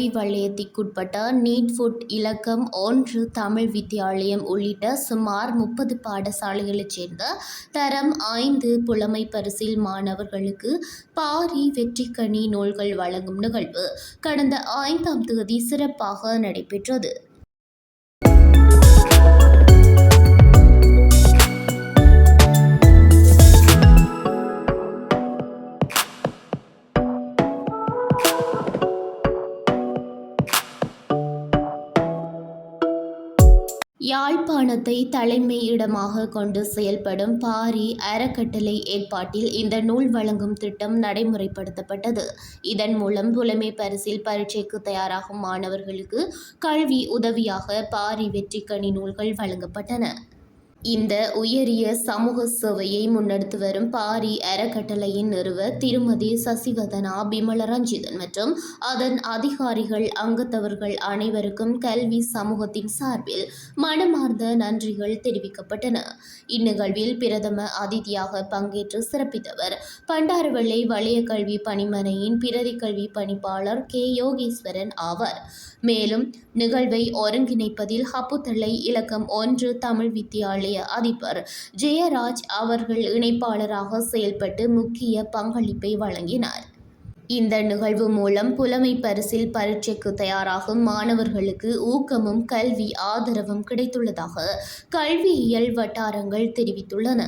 கல்வி வலயத்திற்குட்பட்ட நீட்ஃபுட் இலக்கம் 1 தமிழ் வித்தியாலயம் உள்ளிட்ட சுமார் 30 பாடசாலைகளைச் சேர்ந்த தரம் 5 புலமை பரிசில் மாணவர்களுக்கு பாரி வெற்றிக்கனி நூல்கள் வழங்கும் நிகழ்வு கடந்த 5ஆம் தேதி சிறப்பாக நடைபெற்றது. யாழ்ப்பாணத்தை தலைமை இடமாக கொண்டு செயல்படும் பாரி அறக்கட்டளை ஏற்பாட்டில் இந்த நூல் வழங்கும் திட்டம் நடைமுறைப்படுத்தப்பட்டது. இதன் மூலம் புலமை பரிசில் பரீட்சைக்கு தயாராகும் மாணவர்களுக்கு கல்வி உதவியாக பாரி வெற்றிக்கனி நூல்கள் வழங்கப்பட்டன. இந்த உயரிய சமூக சேவையை முன்னெடுத்து வரும் பாரி அறக்கட்டளையின் நிறுவர் திருமதி சசிவதனா பிமலரஞ்சிதன் மற்றும் அதன் அதிகாரிகள் அங்கத்தவர்கள் அனைவருக்கும் கல்வி சமூகத்தின் சார்பில் மனமார்ந்த நன்றிகள் தெரிவிக்கப்பட்டன. இந்நிகழ்வில் பிரதம அதிதியாக பங்கேற்று சிறப்பித்தவர் பண்டாரவளை வலய கல்வி பணிமனையின் பிரதி கல்வி பணிப்பாளர் கே யோகேஸ்வரன் ஆவார். மேலும் நிகழ்வை ஒருங்கிணைப்பதில் ஹப்புத்தளை இலக்கம் 1 தமிழ் வித்தியாலய அதிபர் ஜெயராஜ் அவர்கள் இணைப்பாளராக செயல்பட்டு முக்கிய பங்களிப்பை வழங்கினார். இந்த நிகழ்வு மூலம் புலமை பரிசில் பரீட்சைக்கு தயாராகும் மாணவர்களுக்கு ஊக்கமும் கல்வி ஆதரவும் கிடைத்துள்ளதாக கல்வியியல் வட்டாரங்கள் தெரிவித்துள்ளன.